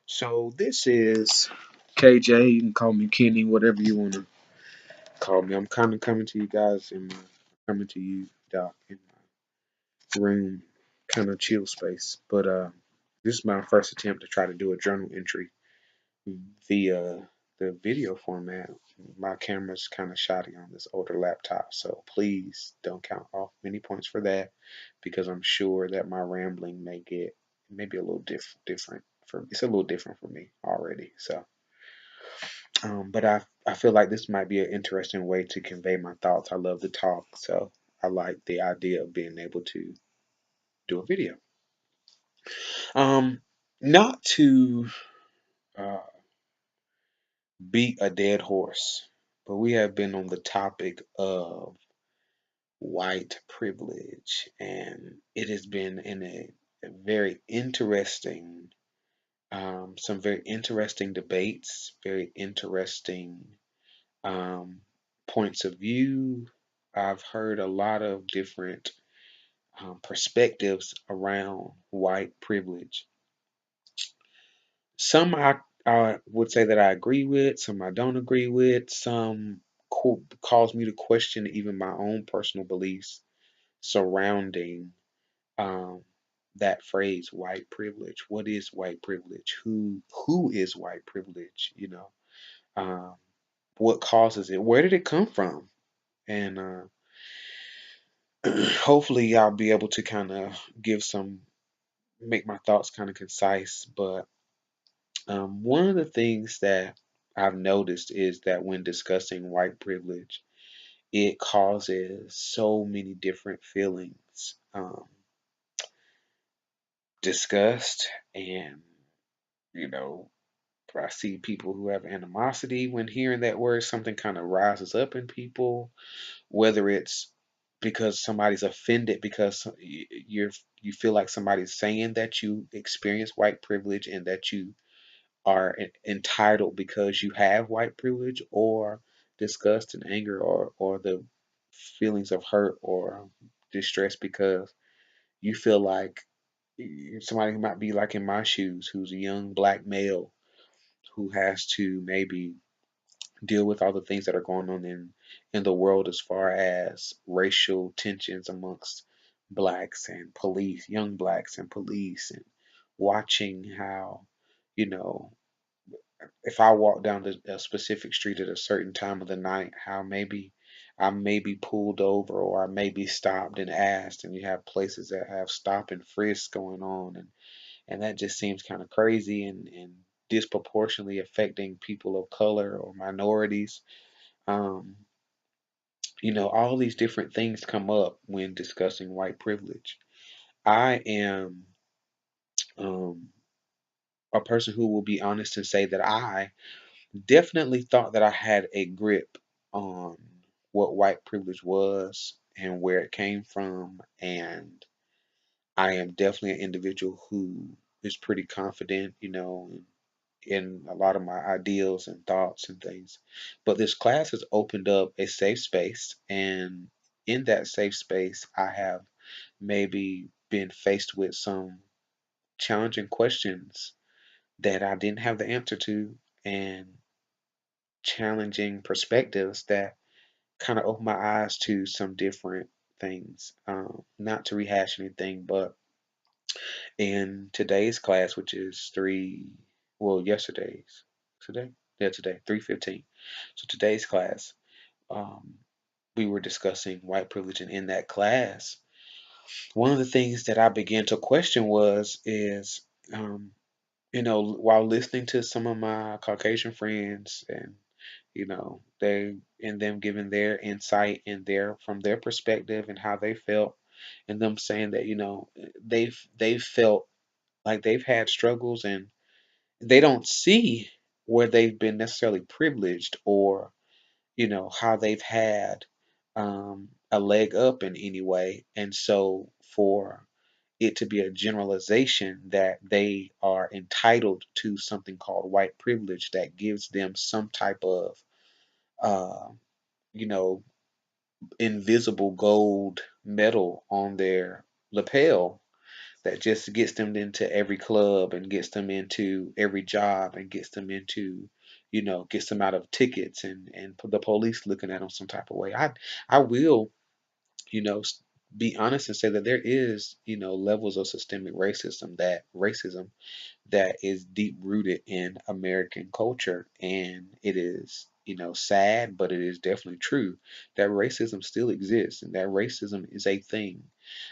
So this is KJ. You can call me Kenny, whatever you want to call me. I'm kind of coming to you guys in my coming to you, Doc, in my room, kind of chill space. But this is my first attempt to try to do a journal entry via the video format. My camera's kind of shoddy on this older laptop, so please don't count off many points for that because I'm sure that my rambling may get maybe a little different for it's a little different for me already. So, but I feel like this might be an interesting way to convey my thoughts. I love to talk, so I like the idea of being able to do a video. Um, not to uh, beat a dead horse, but we have been on the topic of white privilege, and it has been in a very interesting, some very interesting debates, very interesting um, points of view. I've heard a lot of different perspectives around white privilege. Some I would say that I agree with, some I don't agree with, some cause me to question even my own personal beliefs surrounding um, that phrase, white privilege. What is white privilege? Who is white privilege? Um, what causes it? Where did it come from? And hopefully, I'll be able to kind of make my thoughts kind of concise. But one of the things that I've noticed is that when discussing white privilege, it causes so many different feelings. Disgust and, you know, I see people who have animosity when hearing that word. Something kind of rises up in people, whether it's because somebody's offended because you feel like somebody's saying that you experience white privilege and that you are entitled because you have white privilege, or disgust and anger, or the feelings of hurt or distress because you feel like somebody who might be like in my shoes, who's a young black male who has to maybe deal with all the things that are going on in the world as far as racial tensions amongst blacks and police, young blacks and police, and watching how, you know, if I walk down a specific street at a certain time of the night, how maybe I may be pulled over or I may be stopped and asked, and you have places that have stop and frisk going on, and that just seems kind of crazy and disproportionately affecting people of color or minorities. Um, all these different things come up when discussing white privilege. I am um, a person who will be honest and say that I definitely thought that I had a grip on what white privilege was and where it came from. And I am definitely an individual who is pretty confident, in a lot of my ideals and thoughts and things. But this class has opened up a safe space. And in that safe space, I have maybe been faced with some challenging questions that I didn't have the answer to, and challenging perspectives that kind of opened my eyes to some different things. Not to rehash anything, but in today's class, which is today, yeah, today, 3:15. So today's class, um, we were discussing white privilege, and in that class, one of the things that I began to question um, while listening to some of my Caucasian friends, and they and them giving their insight and their from their perspective and how they felt, and them saying that they've felt like they've had struggles, and they don't see where they've been necessarily privileged, or how they've had a leg up in any way. And so for it to be a generalization that they are entitled to something called white privilege that gives them some type of uh, you know invisible gold medal on their lapel, that just gets them into every club and gets them into every job and gets them into, gets them out of tickets and the police looking at them some type of way. I will, you know, s- be honest and say that there is, levels of systemic racism that is deep rooted in American culture. And it is, sad, but it is definitely true that racism still exists and that racism is a thing.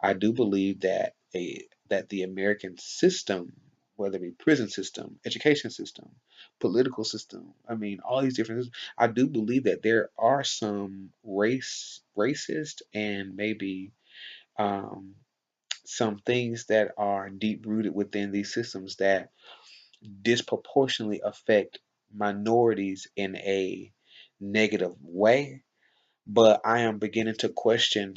I do believe that the American system, whether it be prison system, education system, political system, I mean, all these different I do believe that there are some racist and maybe um, some things that are deep rooted within these systems that disproportionately affect minorities in a negative way. But I am beginning to question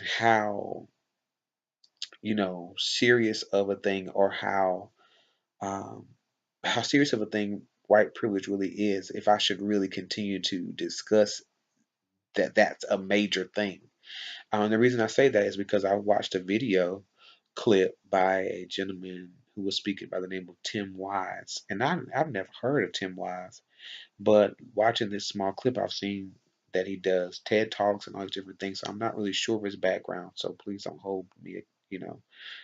serious of a thing, or um, how serious of a thing white privilege really is, if I should really continue to discuss that that's a major thing. The reason I say that is because I watched a video clip by a gentleman who was speaking by the name of Tim Wise. And I've never heard of Tim Wise, but watching this small clip, I've seen that he does TED Talks and all these different things. So I'm not really sure of his background. So please don't hold me,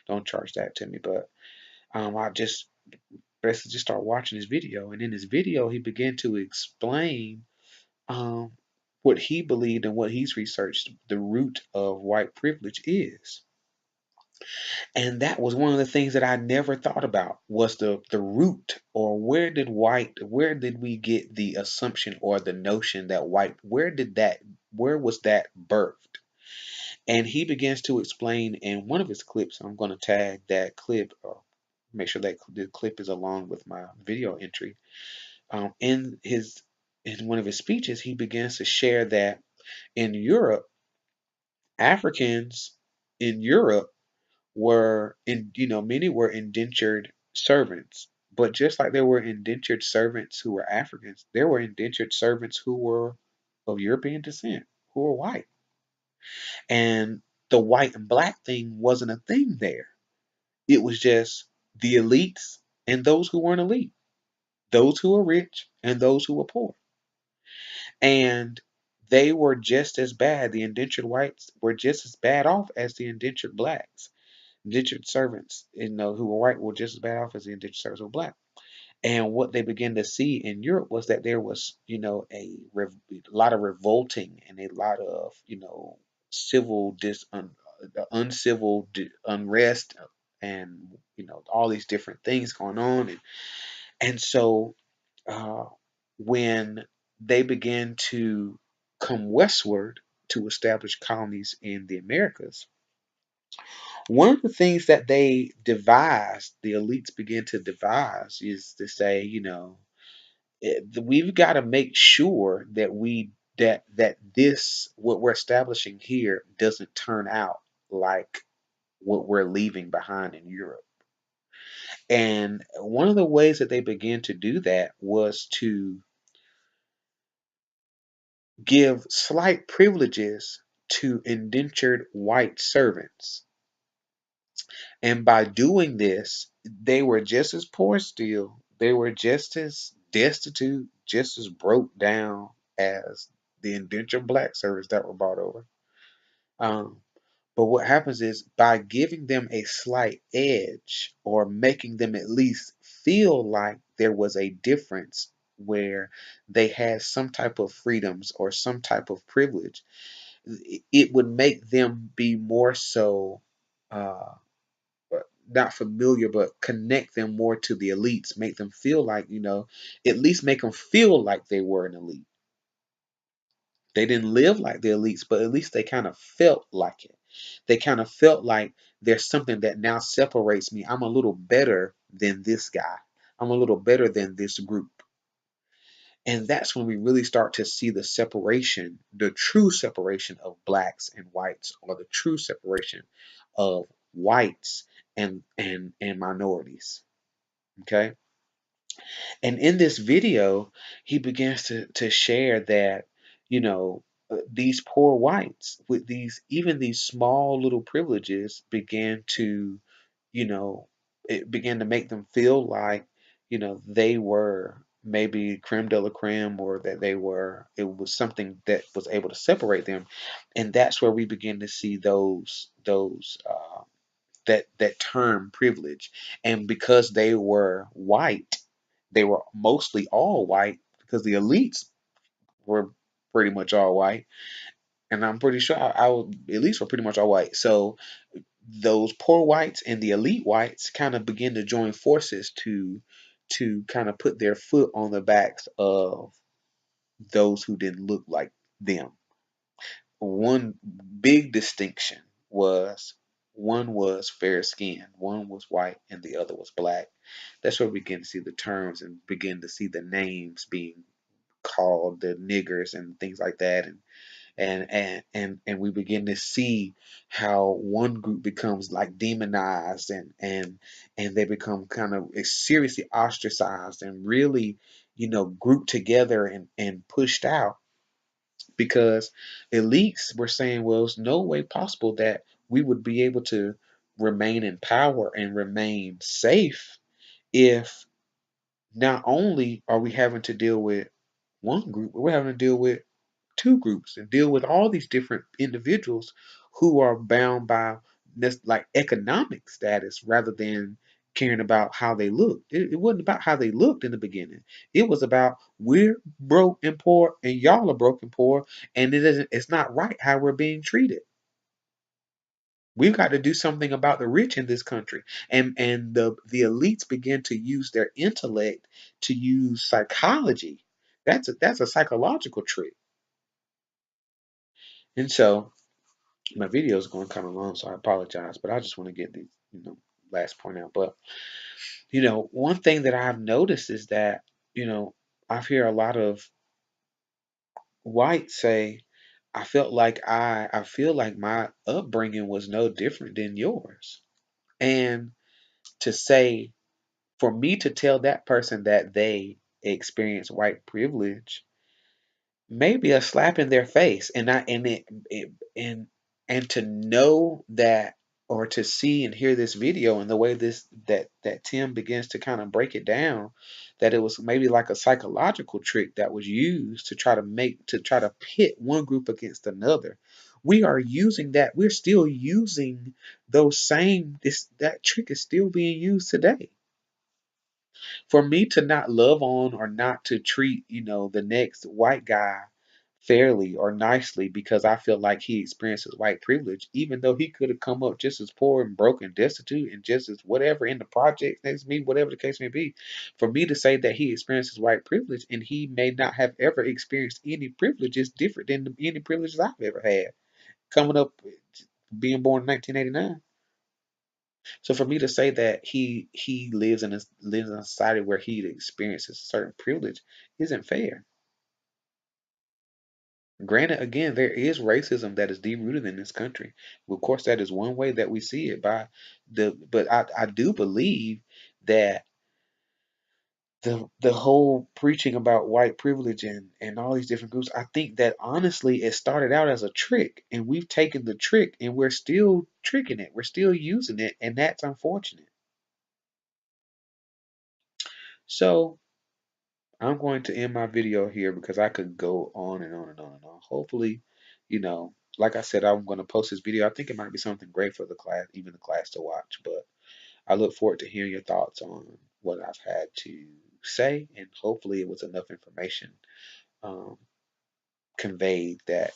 don't charge that to me. But I just basically just start watching his video. And in his video, he began to explain um, what he believed and what he's researched the root of white privilege is. And that was one of the things that I never thought about, was the root, or where did we get the assumption or the notion that where was that birthed? And he begins to explain in one of his clips. I'm going to tag that clip, or make sure that the clip is along with my video entry. In one of his speeches, he begins to share that in Europe, Africans in Europe many were indentured servants. But just like there were indentured servants who were Africans, there were indentured servants who were of European descent, who were white. And the white and black thing wasn't a thing there. It was just the elites and those who weren't elite, those who were rich and those who were poor. And they were just as bad. The indentured whites were just as bad off as the indentured blacks. Indentured servants, who were white, were just as bad off as the indentured servants who were black. And what they began to see in Europe was that there was, a lot of revolting and a lot of, civil uncivil unrest, and all these different things going on, and so uh, when they began to come westward to establish colonies in the Americas, one of the things that they devised, the elites began to devise, is to say, we've got to make sure that this what we're establishing here doesn't turn out like what we're leaving behind in Europe. And one of the ways that they began to do that was to give slight privileges to indentured white servants. And by doing this, they were just as poor still. They were just as destitute, just as broke down as the indentured black servants that were brought over. Um, but what happens is, by giving them a slight edge, or making them at least feel like there was a difference where they had some type of freedoms or some type of privilege, it would make them be more so uh, not familiar, but connect them more to the elites, make them feel like, at least make them feel like they were an elite. They didn't live like the elites, but at least they kind of felt like it. They kind of felt like there's something that now separates me. I'm a little better than this guy. I'm a little better than this group. And that's when we really start to see the separation, the true separation of blacks and whites, or the true separation of whites and minorities. Okay. And in this video, he begins to share that, these poor whites with these, even these small little privileges, began to, it began to make them feel like, they were maybe creme de la creme, or that it was something that was able to separate them. And that's where we begin to see that term privilege. And because they were white, they were mostly all white, because the elites were pretty much all white. And I'm pretty sure elites were pretty much all white. So those poor whites and the elite whites kind of begin to join forces to kind of put their foot on the backs of those who didn't look like them. One big distinction was, one was fair skinned, one was white, and the other was black. That's where we begin to see the terms and begin to see the names being called, the niggers and things like that. And we begin to see how one group becomes like demonized, and they become kind of seriously ostracized, and really, grouped together and pushed out, because elites were saying, well, it's no way possible that we would be able to remain in power and remain safe if not only are we having to deal with one group, but we're having to deal with two groups and deal with all these different individuals who are bound by this, like, economic status, rather than caring about how they looked. It wasn't about how they looked in the beginning. It was about, we're broke and poor and y'all are broke and poor, and it's not right how we're being treated. We've got to do something about the rich in this country. And the elites begin to use their intellect, to use psychology. That's a psychological trick. And so my video is going kind of long, so I apologize, but I just want to get the last point out. But one thing that I've noticed is that I've hear a lot of whites say, I feel like my upbringing was no different than yours. And to say, for me to tell that person that they experience white privilege, maybe a slap in their face, and I and it and to know that, or to see and hear this video, and the way that Tim begins to kind of break it down, that it was maybe like a psychological trick that was used to try to pit one group against another. We're still using those same this that trick is still being used today. For me to not love on, or not to treat, the next white guy fairly or nicely, because I feel like he experiences white privilege, even though he could have come up just as poor and broke and destitute and just as whatever in the project next to me, whatever the case may be. For me to say that he experiences white privilege, and he may not have ever experienced any privilege, is different than any privileges I've ever had coming up, being born in 1989. So for me to say that he lives in a society where he experiences certain privilege isn't fair. Granted, again, there is racism that is deep rooted in this country. Of course, that is one way that we see it by but I do believe that the whole preaching about white privilege and all these different groups, I think that honestly it started out as a trick, and we've taken the trick and we're still tricking it. We're still using it, and that's unfortunate. So I'm going to end my video here, because I could go on and on and on and on. Hopefully, like I said, I'm going to post this video. I think it might be something great for the class, even the class, to watch. But I look forward to hearing your thoughts on what I've had to say, and hopefully it was enough information um, conveyed that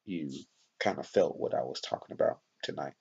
you kind of felt what I was talking about tonight.